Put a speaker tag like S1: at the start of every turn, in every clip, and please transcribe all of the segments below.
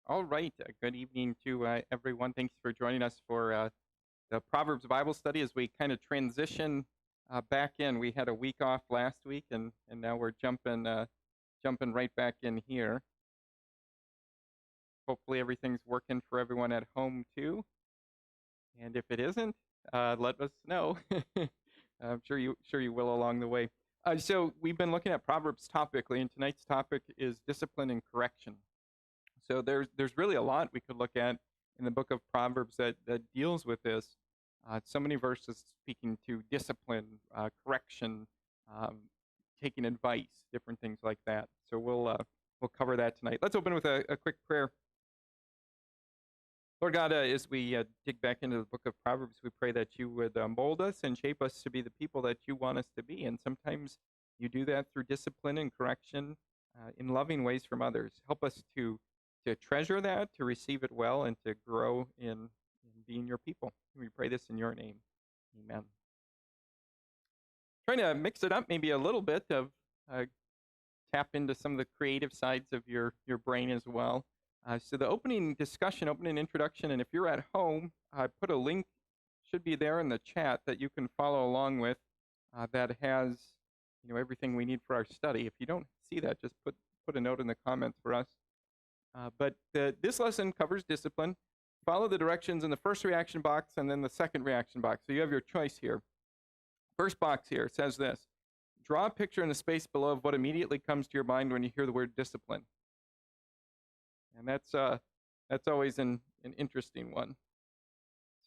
S1: All right. Good evening to everyone. Thanks for joining us for the Proverbs Bible study as we kind of transition back in. We had a week off last week, and now we're jumping right back in here. Hopefully, everything's working for everyone at home too. And if it isn't, let us know. I'm sure you will along the way. So we've been looking at Proverbs topically, and tonight's topic is discipline and correction. So there's really a lot we could look at in the book of Proverbs that deals with this. So many verses speaking to discipline, correction, um, taking advice, different things like that. So we'll cover that tonight. Let's open with a quick prayer. Lord God, as we dig back into the book of Proverbs, we pray that you would mold us and shape us to be the people that you want us to be. And sometimes you do that through discipline and correction in loving ways from others. Help us to treasure that, to receive it well, and to grow in being your people. We pray this in your name. Amen. Trying to mix it up maybe a little bit of tap into some of the creative sides of your brain as well. So the opening discussion, opening introduction, and if you're at home, I put a link, should be there in the chat, that you can follow along with that has everything we need for our study. If you don't see that, just put a note in the comments for us. But this lesson covers discipline. Follow the directions in the first reaction box and then the second reaction box. So you have your choice here. First box here says this: draw a picture in the space below of what immediately comes to your mind when you hear the word discipline. And that's always an interesting one.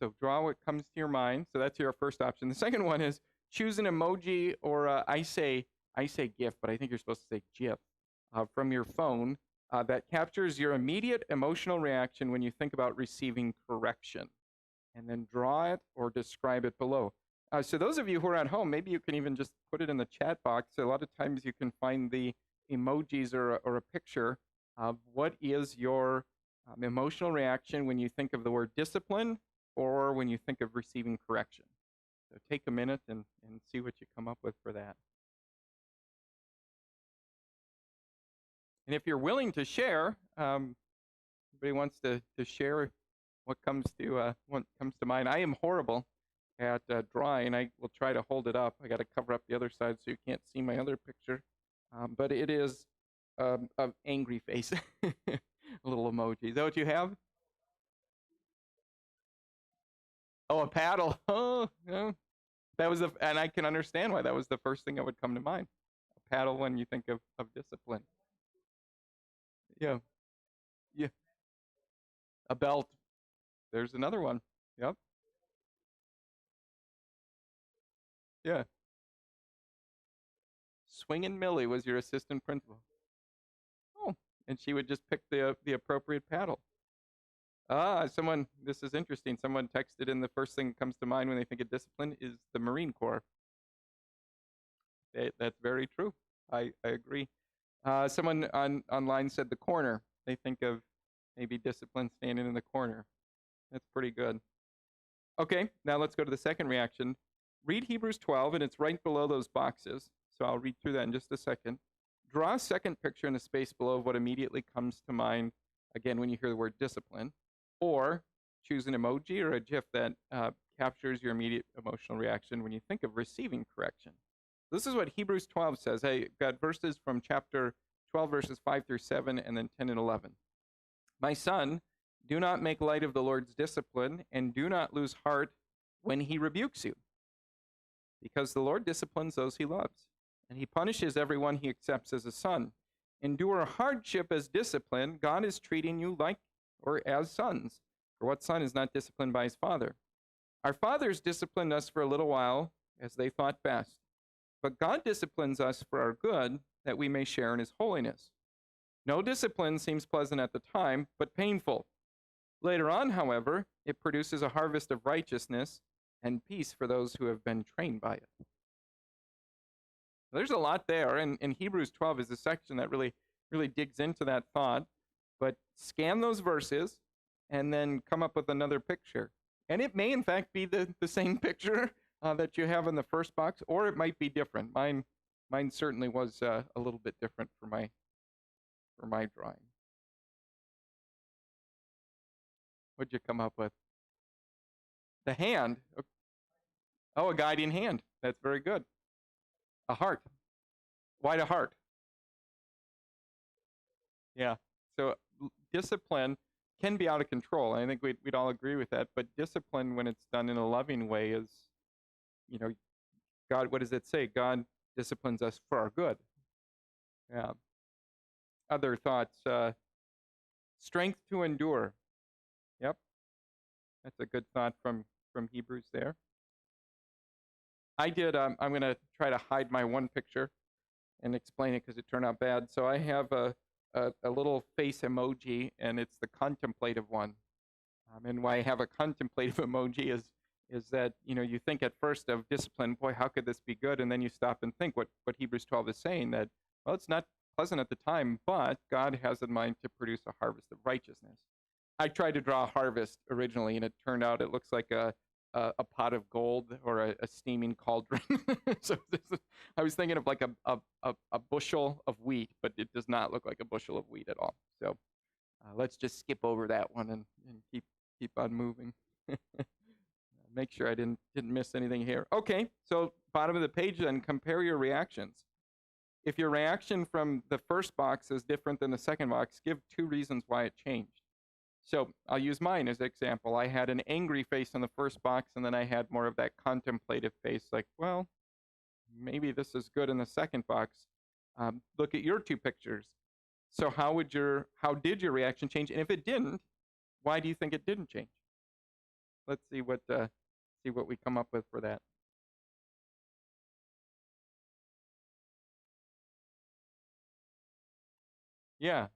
S1: So draw what comes to your mind. So that's your first option. The second one is choose an emoji or I say GIF, but I think you're supposed to say GIF from your phone that captures your immediate emotional reaction when you think about receiving correction. And then draw it or describe it below. So those of you who are at home, maybe you can even just put it in the chat box. A lot of times you can find the emojis or a picture of what is your emotional reaction when you think of the word discipline or when you think of receiving correction. So take a minute and see what you come up with for that. And if you're willing to share, anybody wants to share what comes to mind. I am horrible at drawing. I will try to hold it up. I got to cover up the other side so you can't see my other picture. But it is an angry face, a little emoji. Is that what you have? Oh, a paddle. Oh, yeah. That was and I can understand why that was the first thing that would come to mind. A paddle when you think of discipline. Yeah, yeah. A belt. There's another one. Yep. Yeah. Swingin' Millie was your assistant principal. Oh, and she would just pick the appropriate paddle. This is interesting. Someone texted in the first thing that comes to mind when they think of discipline is the Marine Corps. That's very true. I agree. Someone online said the corner. They think of maybe discipline standing in the corner. That's pretty good. Okay, now let's go to the second reaction. Read Hebrews 12, and it's right below those boxes. So I'll read through that in just a second. Draw a second picture in the space below of what immediately comes to mind, again, when you hear the word discipline. Or choose an emoji or a GIF that captures your immediate emotional reaction when you think of receiving correction. This is what Hebrews 12 says. I got verses from chapter 12, verses 5 through 7, and then 10 and 11. My son, do not make light of the Lord's discipline, and do not lose heart when he rebukes you. Because the Lord disciplines those he loves, and he punishes everyone he accepts as a son. Endure hardship as discipline. God is treating you like or as sons. For what son is not disciplined by his father? Our fathers disciplined us for a little while as they thought best. But God disciplines us for our good, that we may share in his holiness. No discipline seems pleasant at the time, but painful. Later on, however, it produces a harvest of righteousness and peace for those who have been trained by it. There's a lot there, and Hebrews 12 is a section that really digs into that thought. But scan those verses and then come up with another picture. And it may, in fact, be the same picture that you have in the first box, or it might be different. Mine certainly was a little bit different for my drawing. What'd you come up with? The hand. Oh, a guiding hand. That's very good. A heart. Why the heart? Yeah. So discipline can be out of control. I think we'd all agree with that. But discipline, when it's done in a loving way, is, you know, God, what does it say? God disciplines us for our good. Yeah. Other thoughts? Strength to endure. Yep. That's a good thought from Hebrews there. I did, I'm going to try to hide my one picture and explain it because it turned out bad. So I have a little face emoji, and it's the contemplative one. And why I have a contemplative emoji is that, you think at first of discipline, boy, how could this be good? And then you stop and think what Hebrews 12 is saying, that, well, it's not pleasant at the time, but God has in mind to produce a harvest of righteousness. I tried to draw a harvest originally, and it turned out it looks like a pot of gold or a steaming cauldron. So I was thinking of like a bushel of wheat, but it does not look like a bushel of wheat at all. So let's just skip over that one and keep on moving. Make sure I didn't miss anything here. Okay, so bottom of the page then, compare your reactions. If your reaction from the first box is different than the second box, give 2 reasons why it changed. So I'll use mine as an example. I had an angry face in the first box, and then I had more of that contemplative face, like, well, maybe this is good in the second box. Look at your 2 pictures. So how did your reaction change? And if it didn't, why do you think it didn't change? Let's see what we come up with for that. Yeah.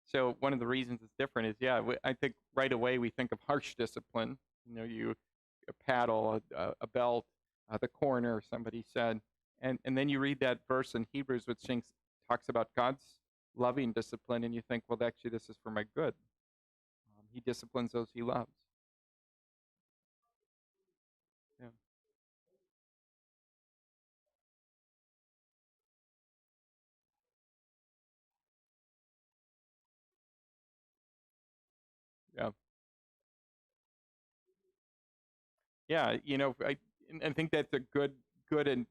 S1: So one of the reasons it's different is, I think right away we think of harsh discipline. A paddle, a belt, the corner, somebody said. And then you read that verse in Hebrews, which talks about God's loving discipline, and you think, well, actually, this is for my good. He disciplines those he loves. Yeah. Yeah. Yeah, I think that's a good and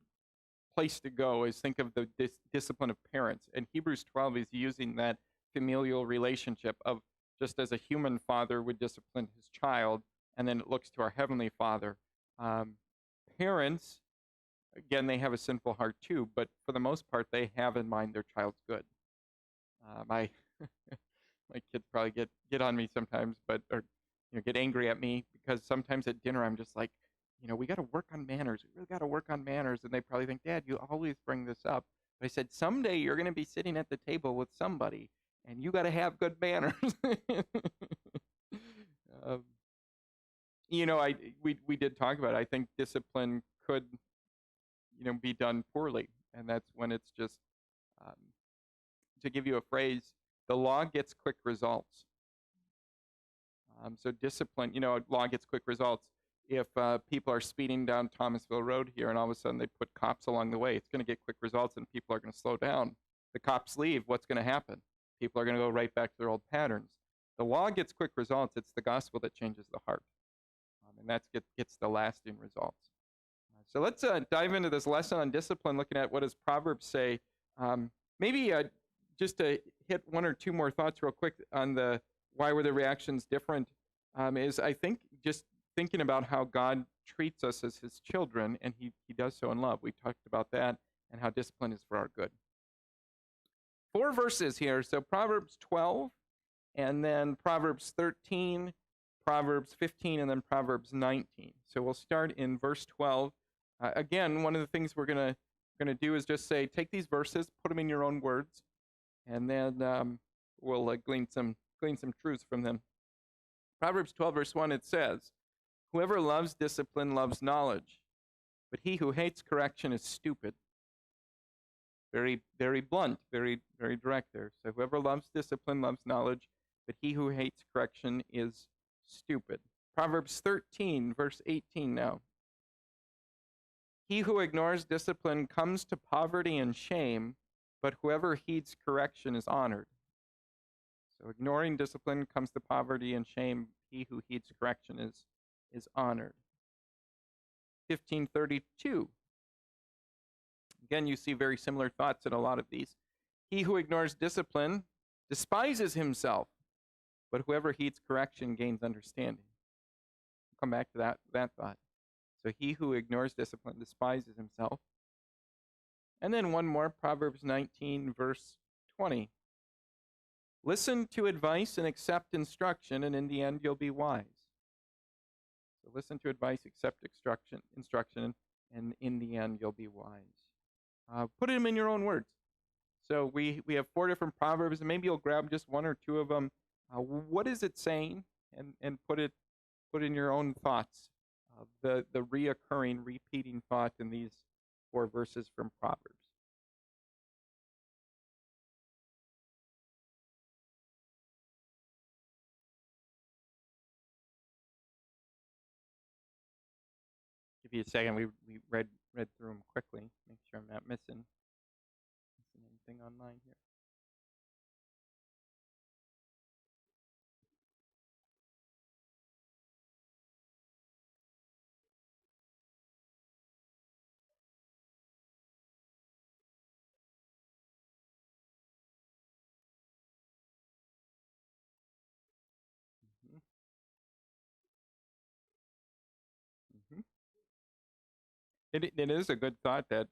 S1: place to go, is think of the discipline of parents. And Hebrews 12 is using that familial relationship of, just as a human father would discipline his child, and then it looks to our heavenly Father. Parents, again, they have a sinful heart too, but for the most part, they have in mind their child's good. My my kids probably get on me sometimes, or get angry at me, because sometimes at dinner I'm just like, we got to work on manners. We really got to work on manners. And they probably think, Dad, you always bring this up. But I said, someday you're going to be sitting at the table with somebody, and you got to have good manners. We did talk about it. I think discipline could, be done poorly, and that's when it's just, to give you a phrase, the law gets quick results. So discipline, law gets quick results. If people are speeding down Thomasville Road here, and all of a sudden they put cops along the way, it's going to get quick results, and people are going to slow down. The cops leave, what's going to happen? People are going to go right back to their old patterns. The law gets quick results. It's the gospel that changes the heart, and that gets the lasting results. So let's dive into this lesson on discipline, looking at what does Proverbs say. Maybe just to hit 1 or 2 more thoughts real quick on why were the reactions different, is I think just thinking about how God treats us as his children, and he does so in love. We talked about that, and how discipline is for our good. 4 verses here. So Proverbs 12, and then Proverbs 13, Proverbs 15, and then Proverbs 19. So we'll start in verse 12. Again, one of the things we're gonna do is just say, take these verses, put them in your own words, and then we'll glean some truths from them. Proverbs 12, verse 1, it says, "Whoever loves discipline loves knowledge, but he who hates correction is stupid." Very, very blunt, very, very direct there. So whoever loves discipline loves knowledge, but he who hates correction is stupid. Proverbs 13, verse 18 now. "He who ignores discipline comes to poverty and shame, but whoever heeds correction is honored. So ignoring discipline comes to poverty and shame. He who heeds correction is honored. 1532. Again, you see very similar thoughts in a lot of these. He who ignores discipline despises himself, but whoever heeds correction gains understanding. We'll come back to that thought. So he who ignores discipline despises himself. And then one more, Proverbs 19, verse 20. Listen to advice and accept instruction, and in the end you'll be wise. So listen to advice, accept instruction, and in the end you'll be wise. Put them in your own words. So we have 4 different proverbs, and maybe you'll grab just 1 or 2 of them. What is it saying? And put in your own thoughts. The reoccurring, repeating thought in these 4 verses from Proverbs. Give you a second. We read through them quickly. Make sure I'm not missing anything online here. Mm-hmm. Mm-hmm. It is a good thought that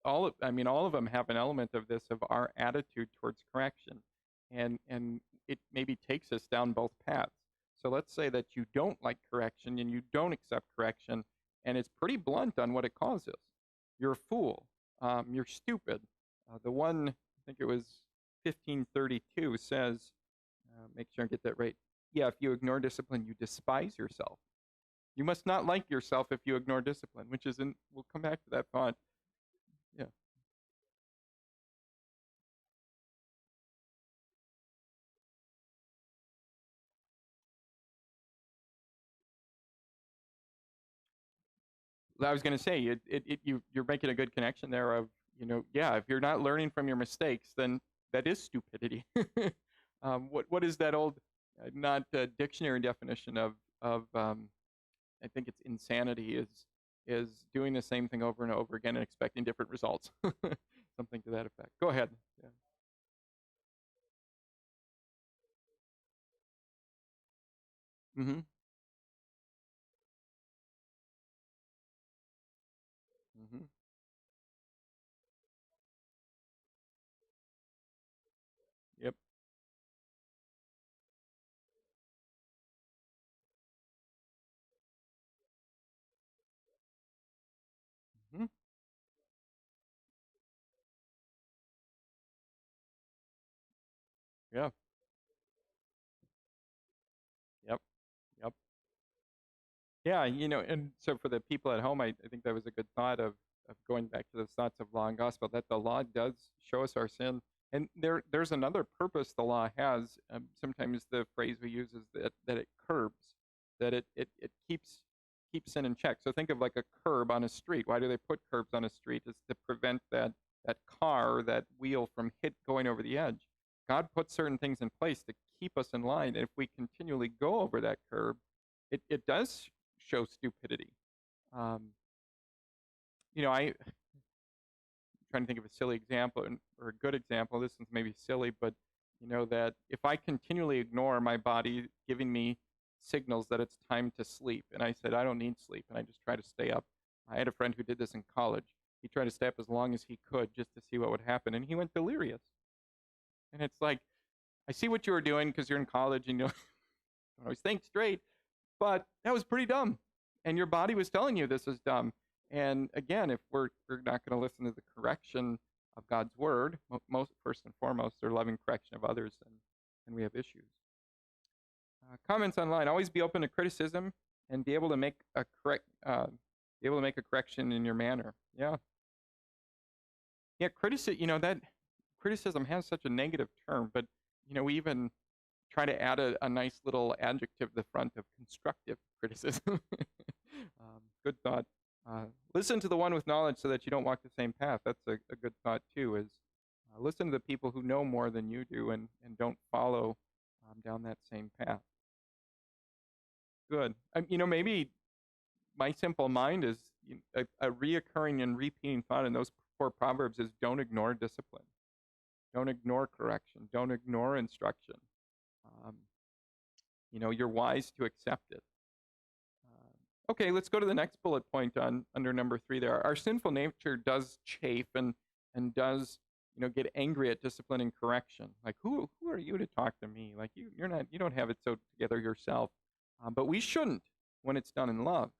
S1: all of them have an element of this, of our attitude towards correction, and it maybe takes us down both paths. So let's say that you don't like correction and you don't accept correction, and it's pretty blunt on what it causes. You're a fool. You're stupid. The one, I think it was 1532, says, make sure I get that right. Yeah, if you ignore discipline, you despise yourself. You must not like yourself if you ignore discipline, which is we'll come back to that thought. Yeah. I was going to say, you're making a good connection there of, yeah, if you're not learning from your mistakes, then that is stupidity. What is that old, not dictionary definition of I think it's insanity is doing the same thing over and over again and expecting different results. Something to that effect. Go ahead. Yeah. Mm-hmm. Mm-hmm. Yep. Mm-hmm. Yeah. Yep. Yep. Yeah, and so for the people at home, I think that was a good thought of going back to those thoughts of law and gospel, that the law does show us our sin. And there's another purpose the law has. Sometimes the phrase we use is that it curbs, that it keeps sin in check. So think of like a curb on a street. Why do they put curbs on a street? Is to prevent that car, that wheel from going over the edge. God puts certain things in place to keep us in line. And if we continually go over that curb, it does show stupidity. Um, I'm trying to think of a silly example or a good example. This one's maybe silly, but that if I continually ignore my body giving me signals that it's time to sleep, and I said I don't need sleep, and I just try to stay up. I had a friend who did this in college. He tried to stay up as long as he could just to see what would happen, and he went delirious. And it's like, I see what you were doing because you're in college and don't always think straight, but that was pretty dumb. And your body was telling you this is dumb. And again, if we're not going to listen to the correction of God's word, most first and foremost, their loving correction of others, and we have issues. Comments online: always be open to criticism and be able to make a correction in your manner. Yeah, yeah. That criticism has such a negative term, but we even try to add a nice little adjective to the front of constructive criticism. Good thought. Listen to the one with knowledge so that you don't walk the same path. That's a good thought too, is Listen to the people who know more than you do and don't follow down that same path. Good. Maybe my simple mind is a reoccurring and repeating thought in those four proverbs is don't ignore discipline, don't ignore correction, don't ignore instruction. Um, you're wise to accept it. Okay, let's go to the next bullet point on under number 3 there. Our sinful nature does chafe and does get angry at discipline and correction. Like who are you to talk to me? Like you don't have it so together yourself. But we shouldn't when it's done in love.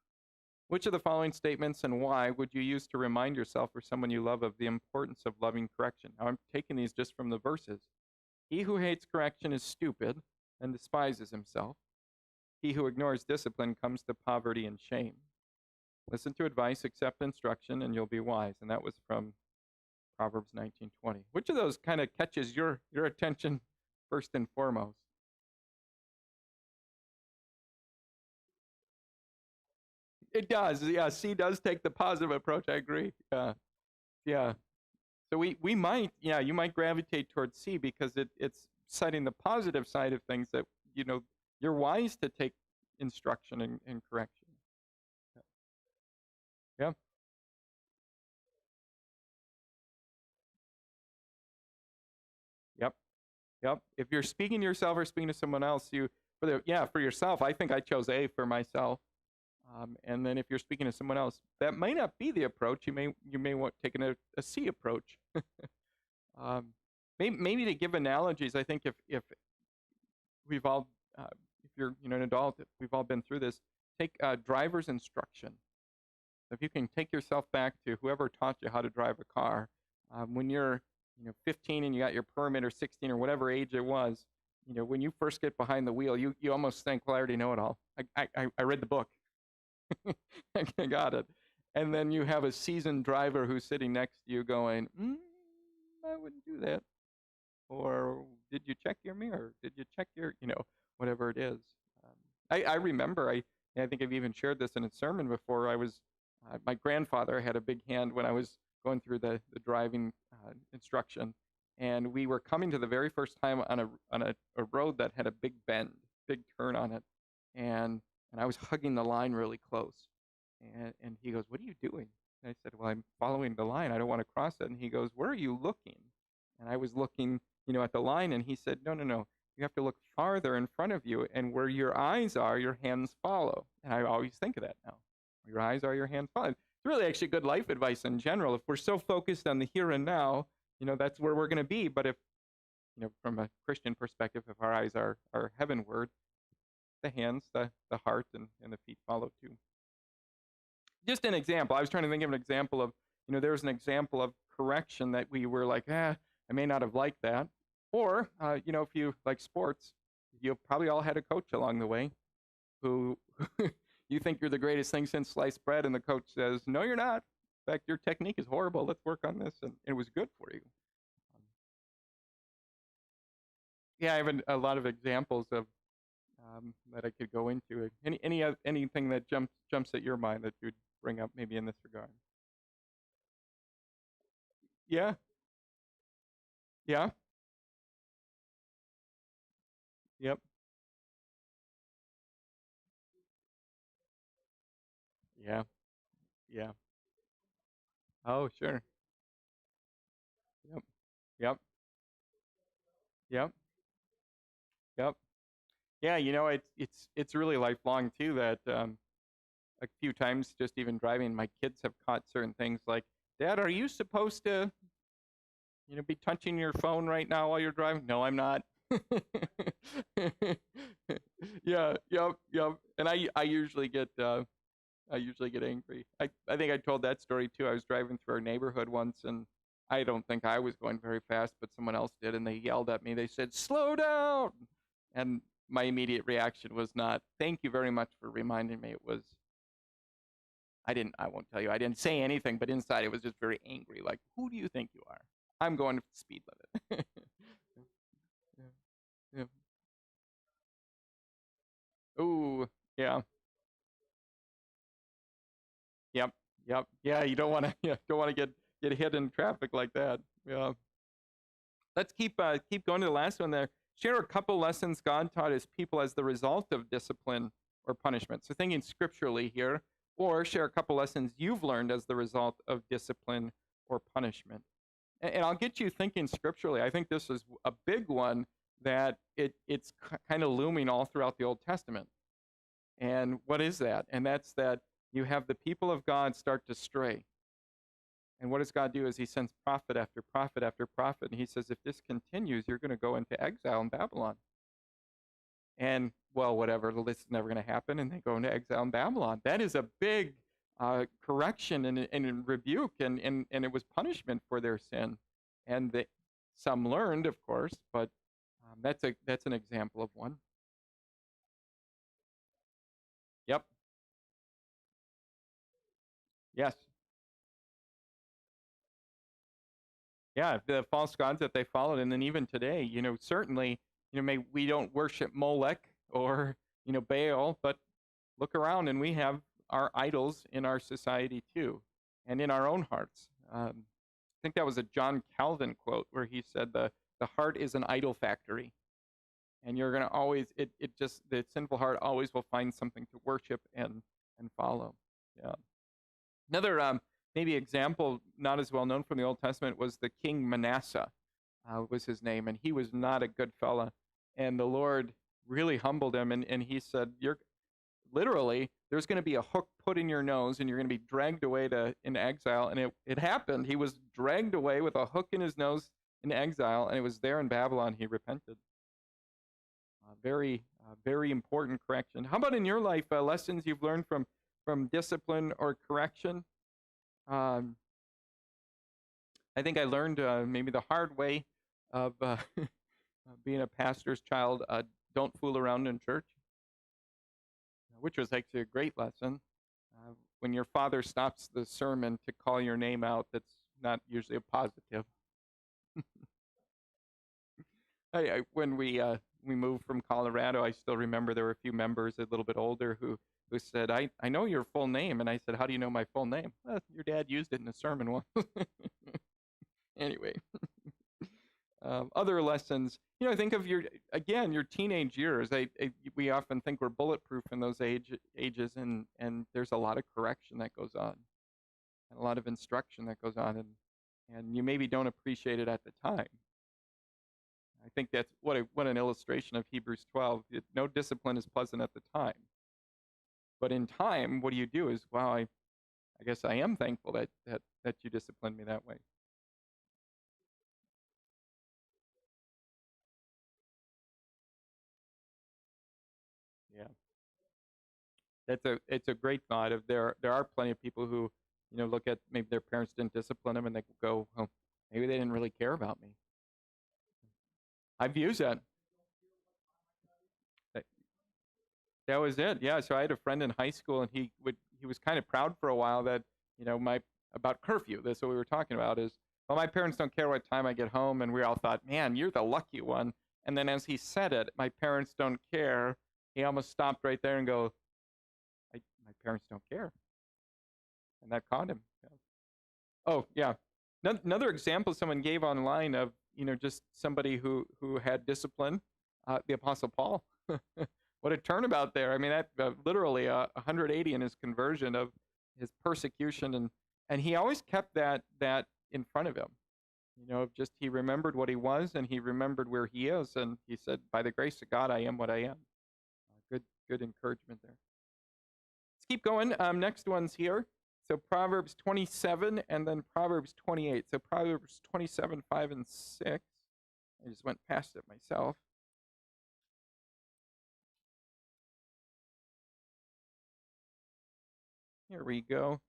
S1: Which of the following statements and why would you use to remind yourself or someone you love of the importance of loving correction? Now I'm taking these just from the verses. He who hates correction is stupid and despises himself. He who ignores discipline comes to poverty and shame. Listen to advice, accept instruction, and you'll be wise. And that was from Proverbs 19:20. Which of those kind of catches your attention first and foremost? It does. Yeah, C does take the positive approach. I agree. Yeah. So we might, you might gravitate towards C because it's citing the positive side of things that, you're wise to take instruction and correction. Yeah. Yep. Yep. If you're speaking to yourself or speaking to someone else, for yourself, I think I chose A for myself. And then if you're speaking to someone else, that might not be the approach. You may want taking a C approach. Maybe to give analogies, I think if we've all, if you're an adult, if we've all been through this, take driver's instruction. If you can take yourself back to whoever taught you how to drive a car, when you're 15 and you got your permit, or 16 or whatever age it was, when you first get behind the wheel, you almost think, well, I already know it all. I read the book. I got it. And then you have a seasoned driver who's sitting next to you going, I wouldn't do that. Or did you check your mirror? Did you check your, whatever it is. I remember, I think I've even shared this in a sermon before. My grandfather had a big hand when I was going through the driving instruction. And we were coming to the very first time on a road that had a big bend, big turn on it. And I was hugging the line really close. And he goes, what are you doing? And I said, well, I'm following the line. I don't want to cross it. And he goes, where are you looking? And I was looking, at the line. And he said, no. You have to look farther in front of you. And where your eyes are, your hands follow. And I always think of that now. Where your eyes are, your hands follow. It's really actually good life advice in general. If we're so focused on the here and now, that's where we're going to be. But if, from a Christian perspective, if our eyes are heavenward, the hands, the heart, and the feet follow too. Just an example. I was trying to think of an example of, there was an example of correction that we were like, I may not have liked that. Or, if you like sports, you probably all had a coach along the way who you think you're the greatest thing since sliced bread, and the coach says, no, you're not. In fact, your technique is horrible. Let's work on this. And it was good for you. I have a lot of examples of that I could go into. Anything that jumps at your mind that you'd bring up maybe in this regard? Yeah. Yeah. Yep. Yeah. Yeah. Oh, sure. Yep. Yep. Yep. Yep. Yeah, it's really lifelong too. That a few times, just even driving, my kids have caught certain things like, Dad, are you supposed to, be touching your phone right now while you're driving? No, I'm not. Yeah, yep. And I usually get angry. I think I told that story too. I was driving through our neighborhood once, and I don't think I was going very fast, but someone else did, and they yelled at me. They said, slow down. And my immediate reaction was not, thank you very much for reminding me. It was, I won't tell you, I didn't say anything, but inside it was just very angry. Like, who do you think you are? I'm going to speed limit. Yeah, yeah. Ooh, yeah. Yep, yep. Yeah, you don't want to, don't want to get hit in traffic like that. Yeah. Let's keep going to the last one there. Share a couple lessons God taught his people as the result of discipline or punishment. So thinking scripturally here, or share a couple lessons you've learned as the result of discipline or punishment. And I'll get you thinking scripturally. I think this is a big one that it's kind of looming all throughout the Old Testament. And what is that? And that's that you have the people of God start to stray. And what does God do is he sends prophet after prophet after prophet. And he says, if this continues, you're going to go into exile in Babylon. And, well, whatever, this is never going to happen. And they go into exile in Babylon. That is a big correction and rebuke. And it was punishment for their sin. And some learned, of course, but that's an example of one. Yep. Yes. Yeah, the false gods that they followed, and then even today, certainly, we don't worship Molech or, Baal, but look around and we have our idols in our society too, and in our own hearts. I think that was a John Calvin quote where he said, the heart is an idol factory. And you're going to always, the sinful heart always will find something to worship and follow. Yeah. Another maybe example, not as well known from the Old Testament, was the king Manasseh, was his name. And he was not a good fella. And the Lord really humbled him. And he said, literally, there's going to be a hook put in your nose and you're going to be dragged away into exile. And it happened. He was dragged away with a hook in his nose in exile. And it was there in Babylon he repented. Very important correction. How about in your life, lessons you've learned from discipline or correction? I think I learned maybe the hard way of being a pastor's child. Don't fool around in church, which was actually a great lesson. When your father stops the sermon to call your name out, that's not usually a positive. When we moved from Colorado, I still remember there were a few members a little bit older who said, I know your full name. And I said, how do you know my full name? Your dad used it in a sermon once. Anyway, other lessons, think of your teenage years. We often think we're bulletproof in those ages, and there's a lot of correction that goes on, and a lot of instruction that goes on, and you maybe don't appreciate it at the time. I think that's what an illustration of Hebrews 12. No discipline is pleasant at the time. But in time, what do is, wow, I guess I am thankful that you disciplined me that way. Yeah. It's a great thought. There are plenty of people who, look at maybe their parents didn't discipline them and they go, well, maybe they didn't really care about me. I've used that. That was it. Yeah. So I had a friend in high school, and he was kind of proud for a while that, about curfew. That's what we were talking about is, well, my parents don't care what time I get home. And we all thought, man, you're the lucky one. And then as he said it, my parents don't care, he almost stopped right there and go, my parents don't care. And that caught him. Yeah. Oh, yeah. Another example someone gave online of, just somebody who had discipline, the Apostle Paul. What a turnabout there. I mean, that literally 180 in his conversion of his persecution. And he always kept that in front of him. Just he remembered what he was, and he remembered where he is. And he said, by the grace of God, I am what I am. Good encouragement there. Let's keep going. Next one's here. So Proverbs 27 and then Proverbs 28. So Proverbs 27, 5 and 6. I just went past it myself. Here we go.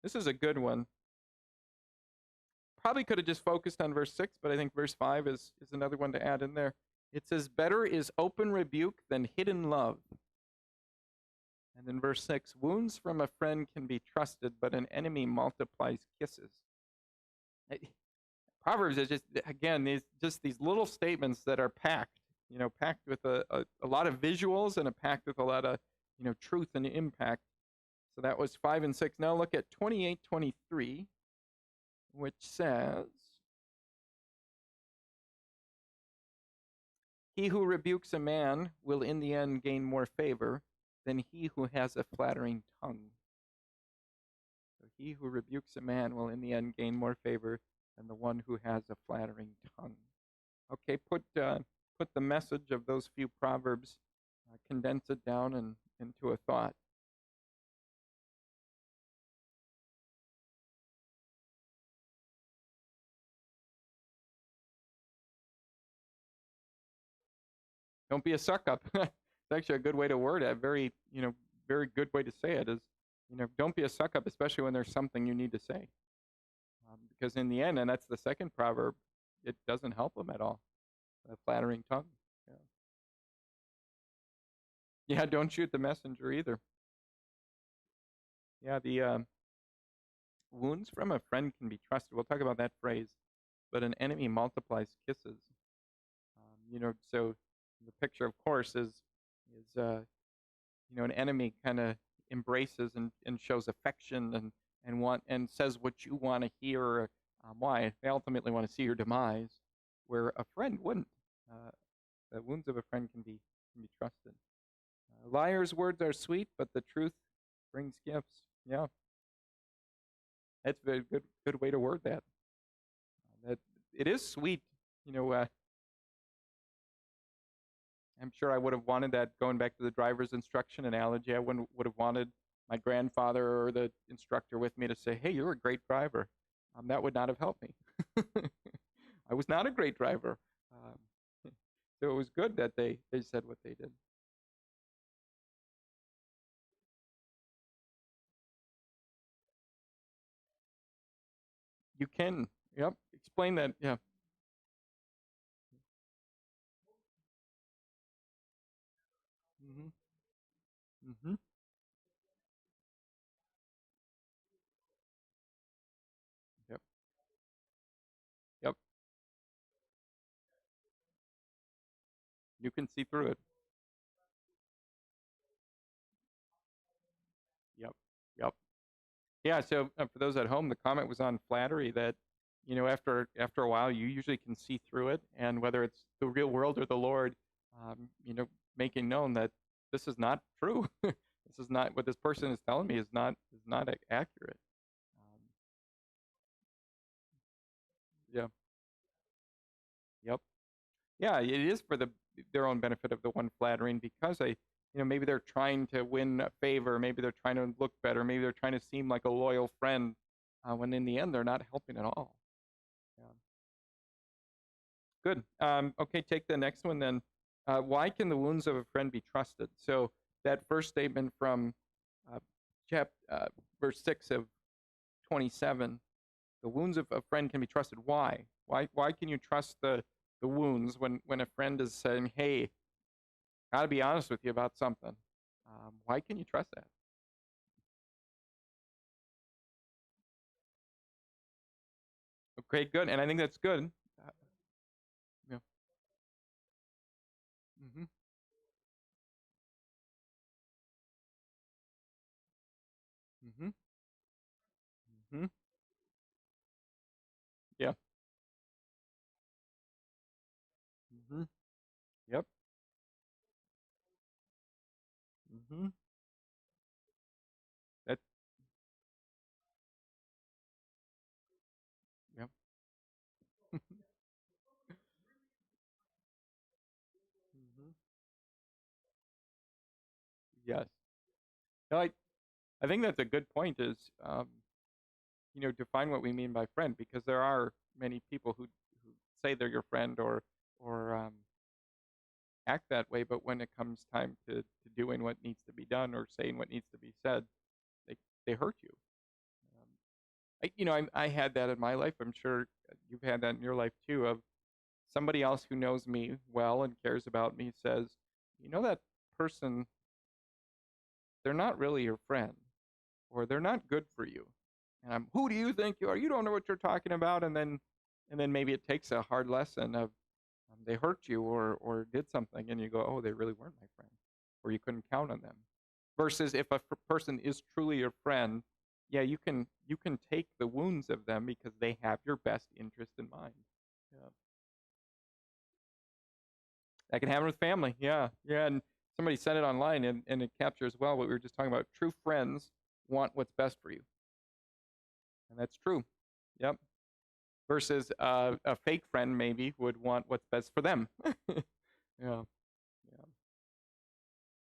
S1: This is a good one. Probably could have just focused on verse 6, but I think verse 5 is another one to add in there. It says, better is open rebuke than hidden love. And then verse 6, wounds from a friend can be trusted, but an enemy multiplies kisses. Proverbs is just, again, these little statements that are packed with a lot of visuals and packed with a lot of, truth and impact. So that was 5 and 6. Now look at 28, 23, which says, He who rebukes a man will in the end gain more favor than he who has a flattering tongue. So he who rebukes a man will in the end gain more favor than the one who has a flattering tongue. Okay, put the message of those few proverbs, condense it down into a thought. Don't be a suck up. It's actually a good way to word it. Very, very good way to say it is, don't be a suck up, especially when there's something you need to say. Because in the end, and that's the second proverb, it doesn't help them at all. A flattering tongue. Yeah, don't shoot the messenger either. Yeah, the wounds from a friend can be trusted. We'll talk about that phrase. But an enemy multiplies kisses. So the picture, of course, is an enemy kind of embraces and shows affection and says what you want to hear. Why? They ultimately want to see your demise, where a friend wouldn't. The wounds of a friend can be trusted. Liars' words are sweet, but the truth brings gifts. Yeah, that's a good way to word that. That it is sweet. I'm sure I would have wanted that, going back to the driver's instruction analogy. I would have wanted my grandfather or the instructor with me to say, "Hey, you're a great driver." That would not have helped me. I was not a great driver. So it was good that they said what they did. You can. Yep. Explain that. Yeah. Mhm. Mhm. Yep. Yep. You can see through it. Yep. Yep. Yeah. So for those at home, the comment was on flattery that after a while you usually can see through it, and whether it's the real world or the Lord, um, you know, making known that this is not true. This is not what this person is telling me is not accurate. Um, yeah. Yep. Yeah, it is for their own benefit of the one flattering, because maybe they're trying to win a favor, maybe they're trying to look better, maybe they're trying to seem like a loyal friend, when in the end they're not helping at all. Yeah. Good. Okay, take the next one then. Why can the wounds of a friend be trusted? So that first statement from uh, verse 6 of 27, the wounds of a friend can be trusted. Why? Why can you trust the wounds when a friend is saying, "Hey, got to be honest with you about something"? Why can you trust that? Okay, good. And I think that's good. Uh, yeah. Mm-hmm. Mm-hmm. Mm-hmm. Yeah. Mm-hmm. Yep. Mm-hmm. That. Yep. Mm-hmm. Yes. No, I think that's a good point. Is define what we mean by friend, because there are many people who say they're your friend or act that way, but when it comes time to doing what needs to be done or saying what needs to be said, they they hurt you. I had that in my life. I'm sure you've had that in your life too. Of somebody else who knows me well and cares about me says, that person, they're not really your friend, or they're not good for you. And who do you think you are? You don't know what you're talking about. And then maybe it takes a hard lesson of, they hurt you or did something, and you go, oh, they really weren't my friend, or you couldn't count on them. Versus if a person is truly your friend, yeah, you can take the wounds of them because they have your best interest in mind. Yeah. That can happen with family. Yeah, yeah. And somebody said it online, and it captures well what we were just talking about. True friends want what's best for you, and that's true. Yep. Versus a fake friend maybe would want what's best for them. Yeah, yeah.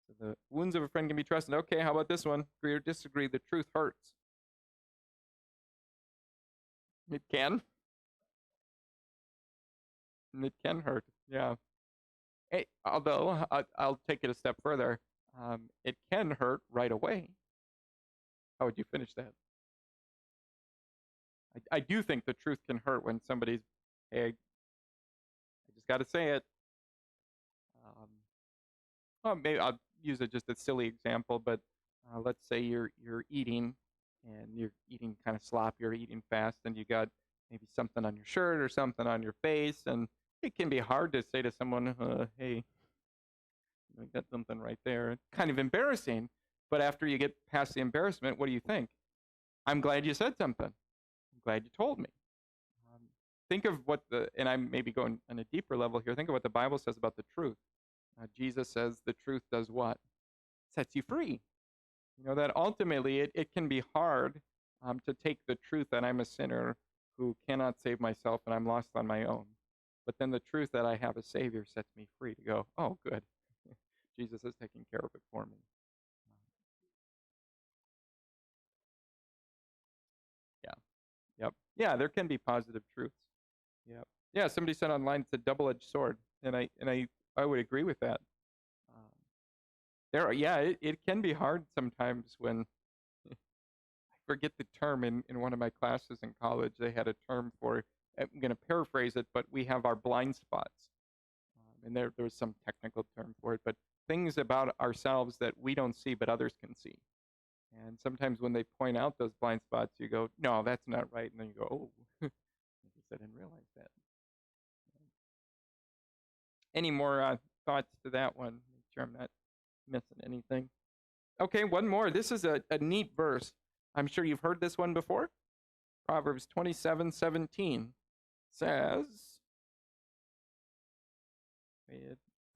S1: So the wounds of a friend can be trusted. Okay, how about this one? Agree or disagree? The truth hurts. It can. It can hurt. Yeah. Hey, although I'll take it a step further, it can hurt right away. How would you finish that? I do think the truth can hurt when somebody's, hey, I just got to say it. Um, well, maybe I'll use just a silly example, but let's say you're eating and you're eating kind of sloppy or eating fast, and you got maybe something on your shirt or something on your face, and it can be hard to say to someone, hey, I got something right there. It's kind of embarrassing, but after you get past the embarrassment, what do you think? I'm glad you said something. I'm glad you told me. Um, think of what and I'm maybe going on a deeper level here. Think of what the Bible says about the truth. Jesus says the truth does what? Sets you free. You know, that ultimately it can be hard to take the truth that I'm a sinner who cannot save myself and I'm lost on my own. But then the truth that I have a Savior sets me free to go, oh, good. Jesus is taking care of it for me. Yeah. Yep. Yeah, there can be positive truths. Yep. Yeah, somebody said online it's a double-edged sword, and I would agree with that. Um, yeah, it can be hard sometimes when I forget the term in one of my classes in college. They had a term for. I'm going to paraphrase it, but we have our blind spots, and there was some technical term for it, but things about ourselves that we don't see but others can see. And sometimes when they point out those blind spots, you go, no, that's not right. And then you go, oh, I guess I didn't realize that. Any more thoughts to that one? Make sure I'm not missing anything. Okay, one more. This is a neat verse. I'm sure you've heard this one before. Proverbs 27:17 says,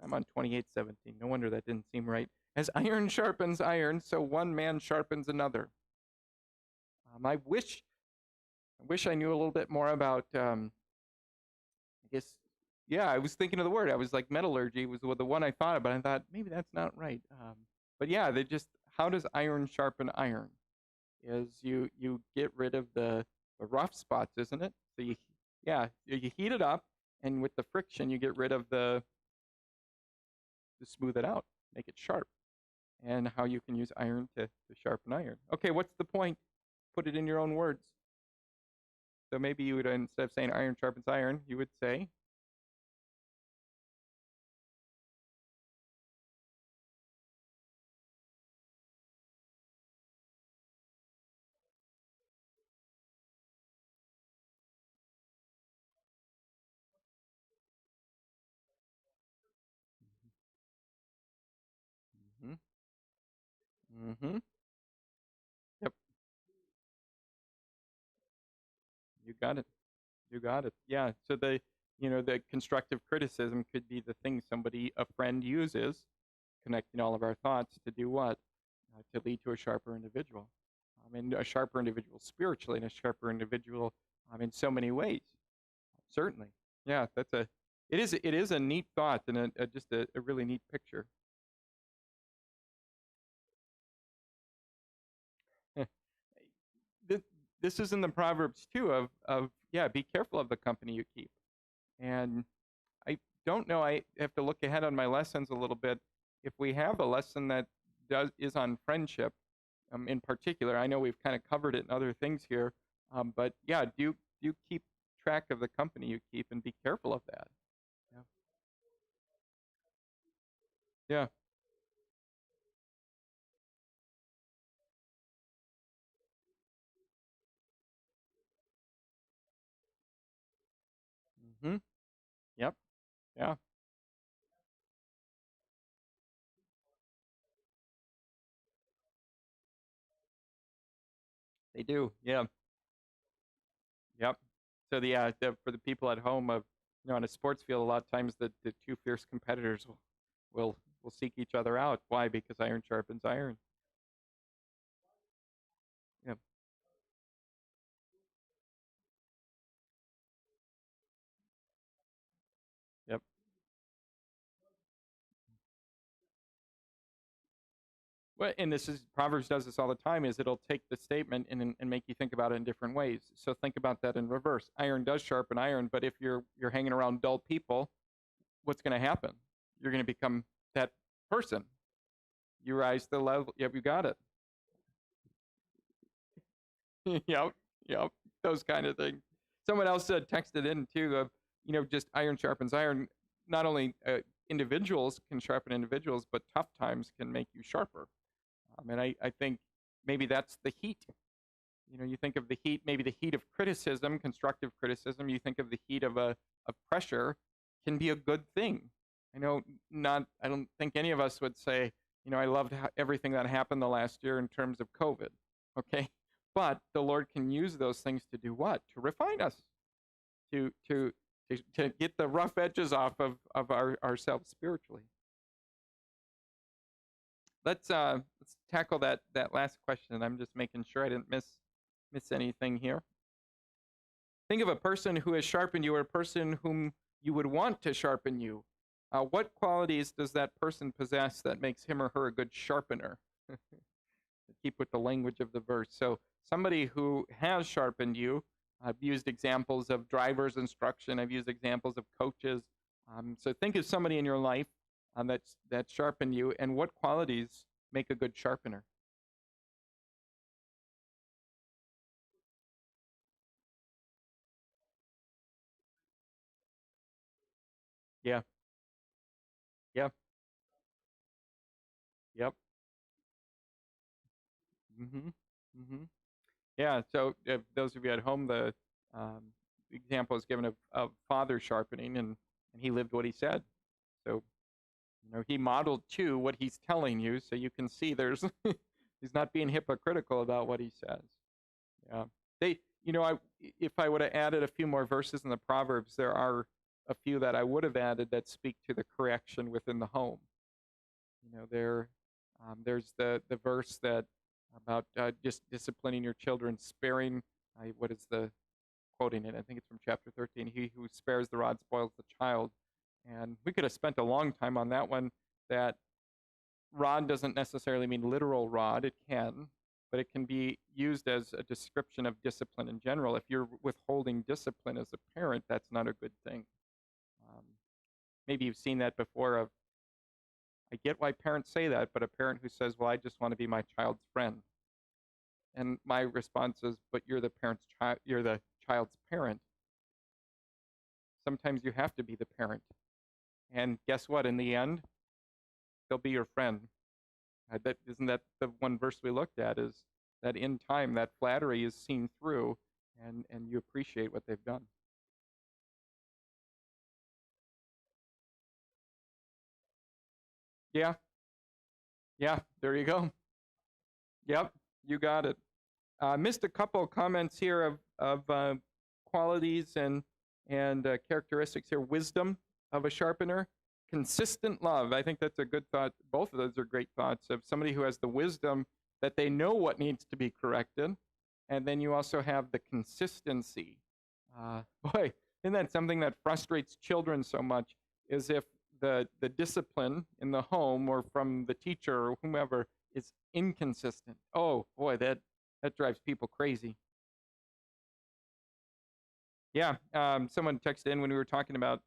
S1: I'm on 28:17. No wonder that didn't seem right. As iron sharpens iron, so one man sharpens another. I wish I knew a little bit more about. I guess, yeah, I was thinking of the word. I was like metallurgy was the one I thought about. I thought maybe that's not right. But yeah, they just how does iron sharpen iron? Is you get rid of the rough spots, isn't it? So you heat it up, and with the friction, you get rid of to smooth it out, make it sharp, and how you can use iron to sharpen iron. Okay, what's the point? Put it in your own words. So maybe you would, instead of saying iron sharpens iron, you would say, mm-hmm, mm-hmm, yep, you got it. You got it. Yeah. So the constructive criticism could be the thing a friend uses, connecting all of our thoughts to do what? To lead to a sharper individual. And a sharper individual spiritually and a sharper individual in so many ways. Certainly. Yeah, it is a neat thought and just a really neat picture. this, this is in the Proverbs too of yeah, be careful of the company you keep. And I don't know. I have to look ahead on my lessons a little bit. If we have a lesson that is on friendship, in particular, I know we've kind of covered it in other things here, but yeah, do keep track of the company you keep and be careful of that. Yeah. Yeah. Mm-hmm. Yep. Yeah. They do. Yeah. Yep. So for the people at home of On a sports field, a lot of times the two fierce competitors will seek each other out. Why? Because iron sharpens iron. Yep. Yep. Well, and this is Proverbs does this all the time. Is it'll take the statement and make you think about it in different ways. So think about that in reverse. Iron does sharpen iron, but if you're hanging around dull people, what's going to happen? You're going to become that person. You rise to the level. Yep, you got it. Yep, yep, those kind of things. Someone else texted in too. Just iron sharpens iron. Not only individuals can sharpen individuals, but tough times can make you sharper. And I think maybe that's the heat. You think of the heat, maybe the heat of criticism, constructive criticism. You think of the heat of pressure can be a good thing. I don't think any of us would say, I loved everything that happened the last year in terms of COVID. Okay. But the Lord can use those things to do what? To refine us, to get the rough edges off of ourselves spiritually. Let's tackle that last question. I'm just making sure I didn't miss anything here. Think of a person who has sharpened you, or a person whom you would want to sharpen you. What qualities does that person possess that makes him or her a good sharpener? Keep with the language of the verse. So somebody who has sharpened you. I've used examples of driver's instruction. I've used examples of coaches. So think of somebody in your life that's sharpened you, and what qualities make a good sharpener? Yeah. Yeah. Yep. Mhm. Mhm. Yeah. So those of you at home, the example is given of father sharpening, and he lived what he said. So he modeled too what he's telling you, so you can see there's he's not being hypocritical about what he says. Yeah. If I would have added a few more verses in the Proverbs, there are a few that I would have added that speak to the correction within the home. There's the verse that about just disciplining your children, sparing. What is the quoting it? I think it's from chapter 13. He who spares the rod spoils the child. And we could have spent a long time on that one. That rod doesn't necessarily mean literal rod. It can, but it can be used as a description of discipline in general. If you're withholding discipline as a parent, that's not a good thing. Maybe you've seen that before. I get why parents say that, but a parent who says, "Well, I just want to be my child's friend," and my response is, "But you're the parent's child. You're the child's parent. Sometimes you have to be the parent, and guess what? In the end, they'll be your friend." Isn't that the one verse we looked at? Is that in time that flattery is seen through, and you appreciate what they've done. Yeah, yeah. There you go. Yep, you got it. Missed a couple comments here of qualities and characteristics here. Wisdom of a sharpener, consistent love. I think that's a good thought. Both of those are great thoughts of somebody who has the wisdom that they know what needs to be corrected, and then you also have the consistency. Boy, isn't that something that frustrates children so much? Is if the discipline in the home or from the teacher or whomever is inconsistent. Oh boy, that drives people crazy. Yeah, someone texted in when we were talking about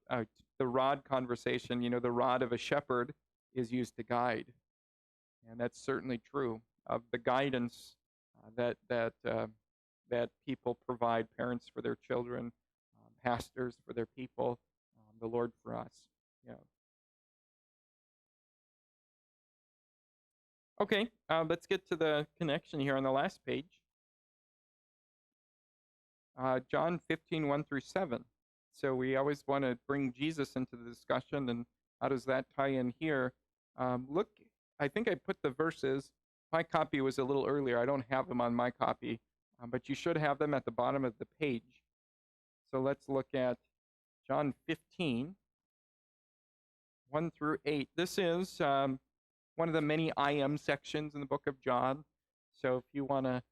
S1: the rod conversation. The rod of a shepherd is used to guide, and that's certainly true of the guidance that people provide, parents for their children, pastors for their people, the Lord for us. Yeah. Okay, let's get to the connection here on the last page. John 15, 1 through 7. So we always want to bring Jesus into the discussion, and how does that tie in here? Look, I think I put the verses. My copy was a little earlier. I don't have them on my copy, but you should have them at the bottom of the page. So let's look at John 15, 1 through 8. This is one of the many I am sections in the book of John. So if you want to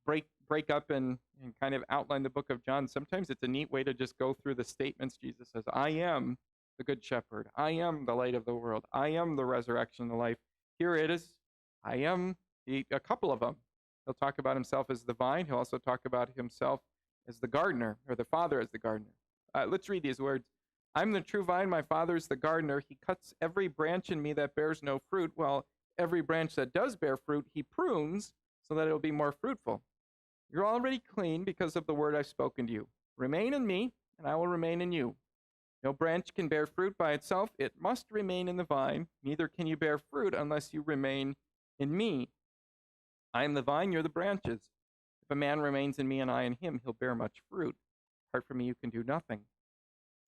S1: break up and kind of outline the book of John, sometimes it's a neat way to just go through the statements Jesus says. I am the good shepherd. I am the light of the world. I am the resurrection and the life. Here it is. I am a couple of them. He'll talk about himself as the vine. He'll also talk about himself as the gardener, or the Father as the gardener. Let's read these words. I'm the true vine, my Father is the gardener. He cuts every branch in me that bears no fruit, while every branch that does bear fruit, he prunes so that it will be more fruitful. You're already clean because of the word I've spoken to you. Remain in me, and I will remain in you. No branch can bear fruit by itself. It must remain in the vine. Neither can you bear fruit unless you remain in me. I am the vine, you're the branches. If a man remains in me and I in him, he'll bear much fruit. Apart from me, you can do nothing.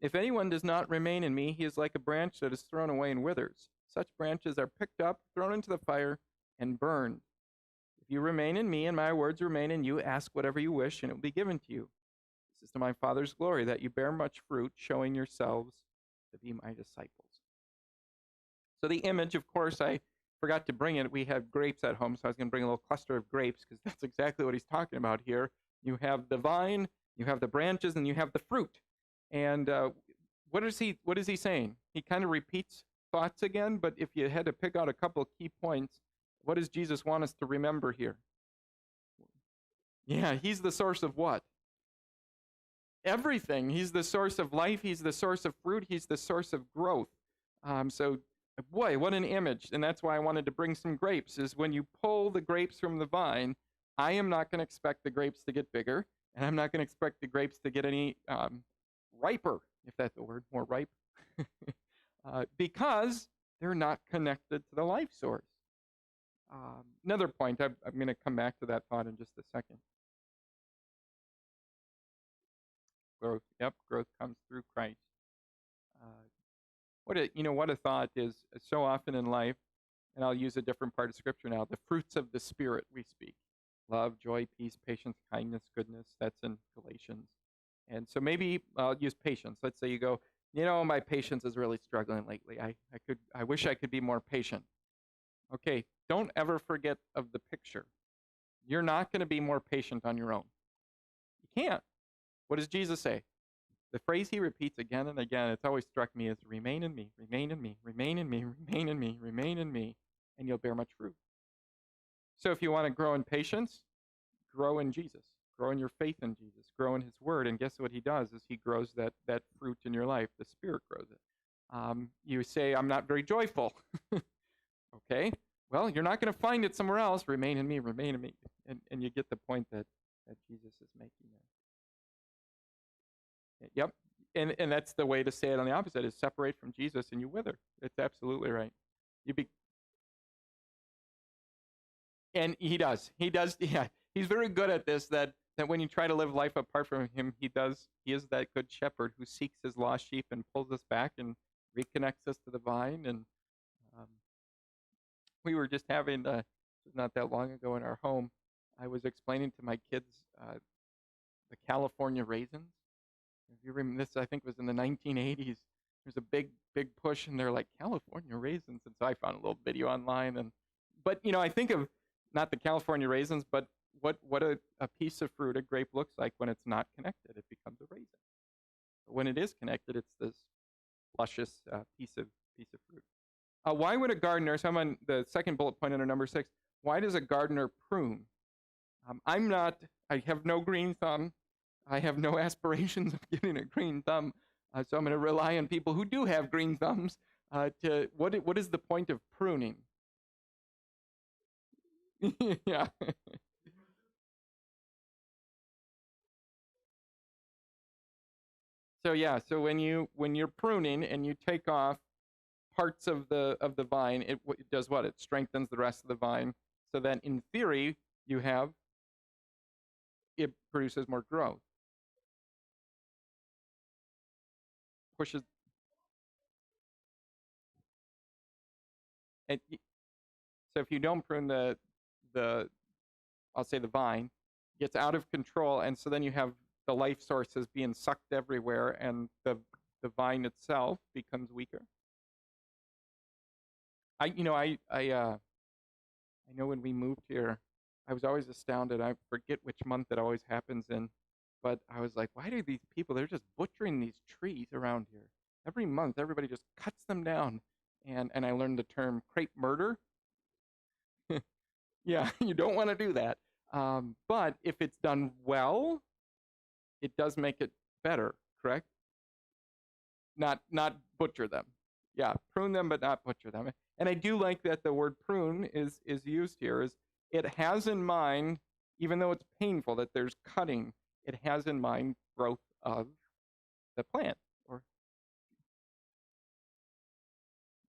S1: If anyone does not remain in me, he is like a branch that is thrown away and withers. Such branches are picked up, thrown into the fire, and burned. If you remain in me and my words remain in you, ask whatever you wish, and it will be given to you. This is to my Father's glory, that you bear much fruit, showing yourselves to be my disciples. So the image, of course, I forgot to bring it. We have grapes at home, so I was going to bring a little cluster of grapes, because that's exactly what he's talking about here. You have the vine, you have the branches, and you have the fruit. And what is he saying? He kind of repeats thoughts again, but if you had to pick out a couple of key points, what does Jesus want us to remember here? Yeah, he's the source of what? Everything. He's the source of life. He's the source of fruit. He's the source of growth. So, boy, what an image. And that's why I wanted to bring some grapes, is when you pull the grapes from the vine, I am not going to expect the grapes to get bigger, and I'm not going to expect the grapes to get any riper, if that's the word, more ripe, because they're not connected to the life source. Another point, I'm going to come back to that thought in just a second. Growth, yep, growth comes through Christ. What a thought is so often in life, and I'll use a different part of Scripture now, the fruits of the Spirit we speak. Love, joy, peace, patience, kindness, goodness, that's in Galatians. And so maybe I'll use patience. Let's say you go, my patience is really struggling lately. I wish I could be more patient. Okay, don't ever forget of the picture. You're not going to be more patient on your own. You can't. What does Jesus say? The phrase he repeats again and again, it's always struck me as remain in me, remain in me, remain in me, remain in me, remain in me, and you'll bear much fruit. So if you want to grow in patience, grow in Jesus. Grow in your faith in Jesus. Grow in his word. And guess what he does is he grows that fruit in your life. The Spirit grows it. You say, I'm not very joyful. Okay, well, you're not going to find it somewhere else. Remain in me, remain in me. And you get the point that Jesus is making there. Yep, and that's the way to say it on the opposite, is separate from Jesus and you wither. It's absolutely right. And he does, yeah. He's very good at this, that when you try to live life apart from him, he is that good shepherd who seeks his lost sheep and pulls us back and reconnects us to the vine. And we were just having, not that long ago in our home, I was explaining to my kids the California raisins. If you remember this, I think was in the 1980s. There's a big push, and they're like, California raisins. And so I found a little video online. But I think of not the California raisins, but what a piece of fruit, a grape, looks like when it's not connected. It becomes a raisin. But when it is connected, it's this luscious piece of fruit. Why would a gardener, so I'm on the second bullet point under number 6, why does a gardener prune? I have no green thumb. I have no aspirations of getting a green thumb. So I'm going to rely on people who do have green thumbs what is the point of pruning? Yeah. So when you're pruning and you take off parts of the vine, it does what? It strengthens the rest of the vine, so that in theory it produces more growth. Pushes. And so if you don't prune the I'll say the vine, gets out of control, and so then you have the life source is being sucked everywhere, and the vine itself becomes weaker. I know when we moved here, I was always astounded. I forget which month it always happens in, but I was like, why do these people, they're just butchering these trees around here. Every month, everybody just cuts them down. And I learned the term crepe murder. Yeah, you don't want to do that. But if it's done well, it does make it better, correct? Not butcher them. Yeah, prune them, but not butcher them. And I do like that the word prune is used here. Is it has in mind, even though it's painful that there's cutting, it has in mind growth of the plant. Or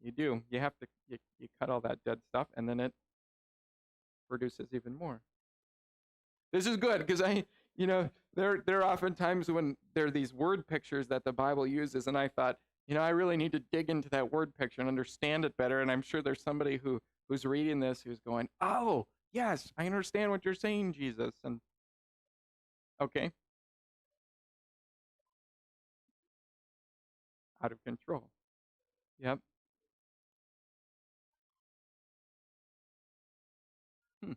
S1: you do. You have to you cut all that dead stuff, and then it produces even more. This is good because there are often times when there are these word pictures that the Bible uses, and I thought, I really need to dig into that word picture and understand it better. And I'm sure there's somebody who's reading this who's going, oh, yes, I understand what you're saying, Jesus. And okay, out of control. Yep. Hmm.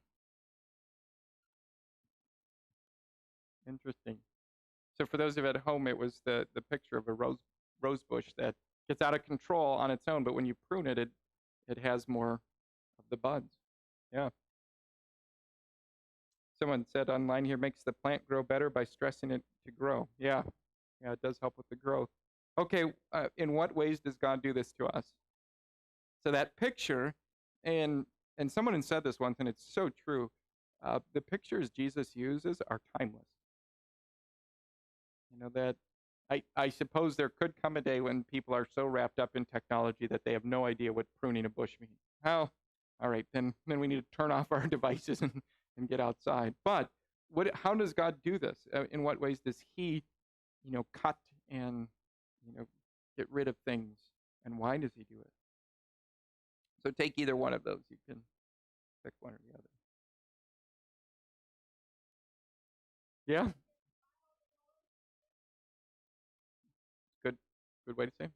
S1: Interesting. So for those of you at home, it was the picture of a rose bush that gets out of control on its own, but when you prune it, it has more of the buds. Yeah. Someone said online here, makes the plant grow better by stressing it to grow. Yeah. Yeah, it does help with the growth. Okay, in what ways does God do this to us? So that picture, and someone had said this once, and it's so true. The pictures Jesus uses are timeless. That I suppose there could come a day when people are so wrapped up in technology that they have no idea what pruning a bush means. How? All right, then we need to turn off our devices and get outside. But how does God do this? In what ways does He, cut and get rid of things, and why does He do it? So take either one of those. You can pick one or the other. Yeah, good way to say.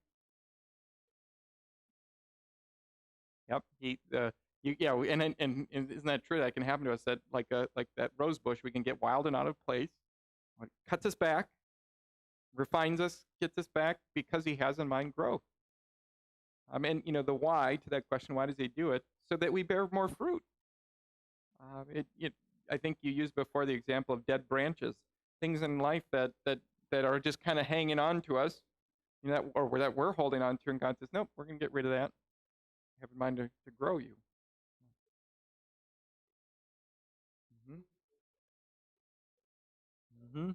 S1: Yep. And isn't that true? That can happen to us. That like that rose bush, we can get wild and out of place. It cuts us back, refines us, gets us back because He has in mind growth. And the why to that question, why does He do it? So that we bear more fruit. I think you used before the example of dead branches, things in life that are just kind of hanging on to us, or that we're holding on to, and God says, nope, we're going to get rid of that. Have in mind to grow you. Mm-hmm. Mm-hmm.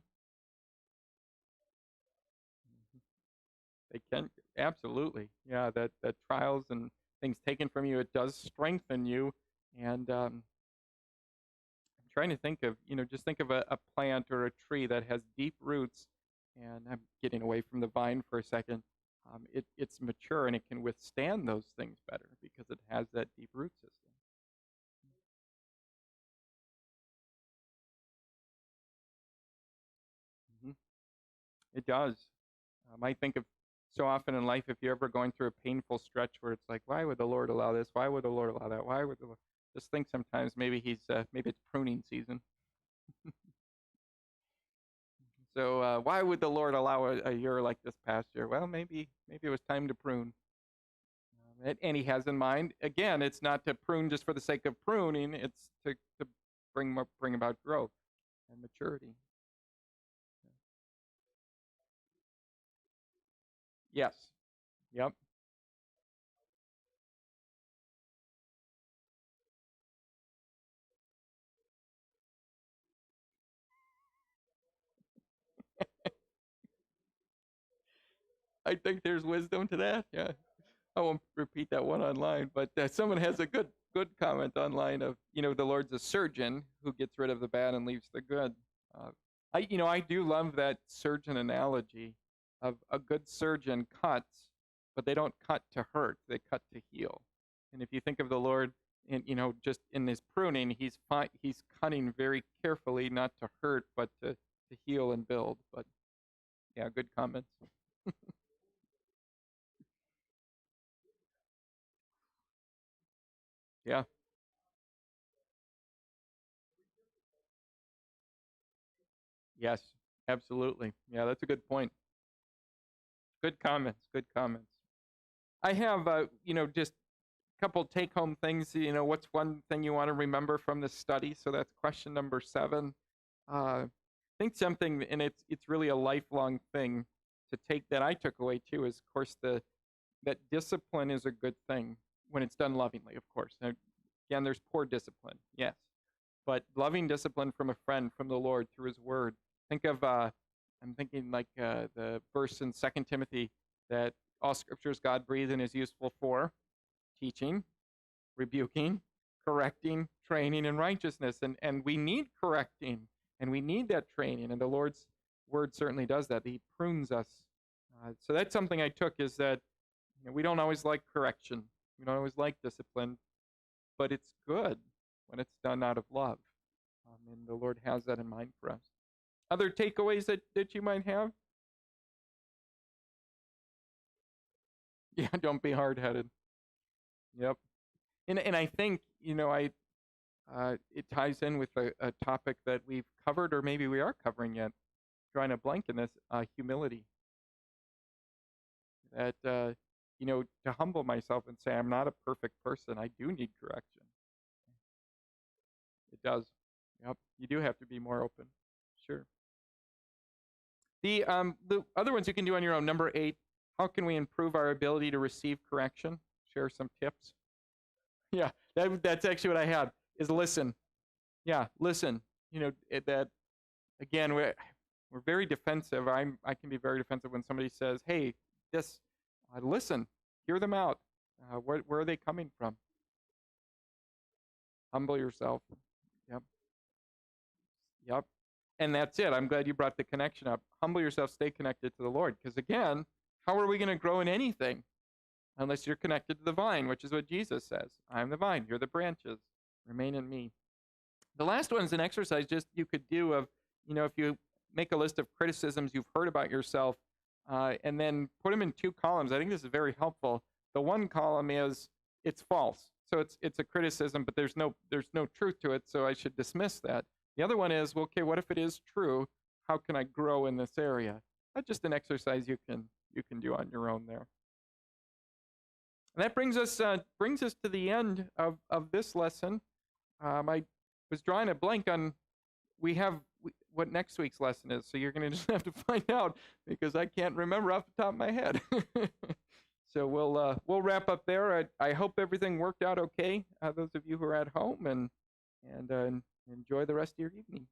S1: They can, absolutely. Yeah, that trials and things taken from you, it does strengthen you. And I'm trying to think of, just think of a plant or a tree that has deep roots. And I'm getting away from the vine for a second. It's mature and it can withstand those things better because it has that deep root system. Hmm. It does. I think of so often in life, if you're ever going through a painful stretch where it's like, why would the Lord allow this? Why would the Lord allow that? Why would the Lord? Just think sometimes maybe maybe it's pruning season. So why would the Lord allow a year like this past year? Well, maybe it was time to prune. And He has in mind, again, it's not to prune just for the sake of pruning. It's to bring about growth and maturity. Yes. Yep. I think there's wisdom to that. Yeah. I won't repeat that one online, but someone has a good comment online of, the Lord's a surgeon who gets rid of the bad and leaves the good. Uh, I do love that surgeon analogy of a good surgeon cuts, but they don't cut to hurt; they cut to heal. And if you think of the Lord, just in His pruning, He's cutting very carefully, not to hurt, but to to heal and build. But yeah, good comments. Yeah. Yes. Absolutely. Yeah, that's a good point. Good comments. Good comments. I have, just a couple take-home things. What's one thing you want to remember from this study? So that's question number 7. I think something, and it's really a lifelong thing to take that I took away too, is of course that discipline is a good thing when it's done lovingly. Of course, now, again, there's poor discipline, yes, but loving discipline from a friend, from the Lord through His Word. Think of I'm thinking like the verse in 2 Timothy that all Scriptures God breathed and is useful for teaching, rebuking, correcting, training in righteousness. And we need correcting and we need that training. And the Lord's word certainly does that. He prunes us. So that's something I took, is that we don't always like correction. We don't always like discipline, but it's good when it's done out of love. And the Lord has that in mind for us. Other takeaways that you might have? Yeah, don't be hard-headed. Yep. And I think, it ties in with a topic that we've covered, or maybe we are covering yet, drawing a blank in this, humility. That, to humble myself and say, I'm not a perfect person. I do need correction. It does. Yep. You do have to be more open. Sure. The other ones you can do on your own. Number 8, how can we improve our ability to receive correction? Share some tips. Yeah, that's actually what I had, is listen. Yeah, listen. That again, we're very defensive. I can be very defensive when somebody says, "Hey, this." Listen, hear them out. Where are they coming from? Humble yourself. Yep. Yep. And that's it. I'm glad you brought the connection up. Humble yourself. Stay connected to the Lord. Because again, how are we going to grow in anything unless you're connected to the vine, which is what Jesus says. I am the vine. You're the branches. Remain in me. The last one is an exercise just you could do of, if you make a list of criticisms you've heard about yourself, and then put them in 2 columns. I think this is very helpful. The one column is it's false. So it's a criticism, but there's no truth to it, so I should dismiss that. The other one is, well, okay, what if it is true? How can I grow in this area? That's just an exercise you can do on your own there. And that brings us to the end of this lesson. I was drawing a blank on what next week's lesson is, so you're going to just have to find out, because I can't remember off the top of my head. So we'll wrap up there. I hope everything worked out okay. Those of you who are at home, and enjoy the rest of your evening.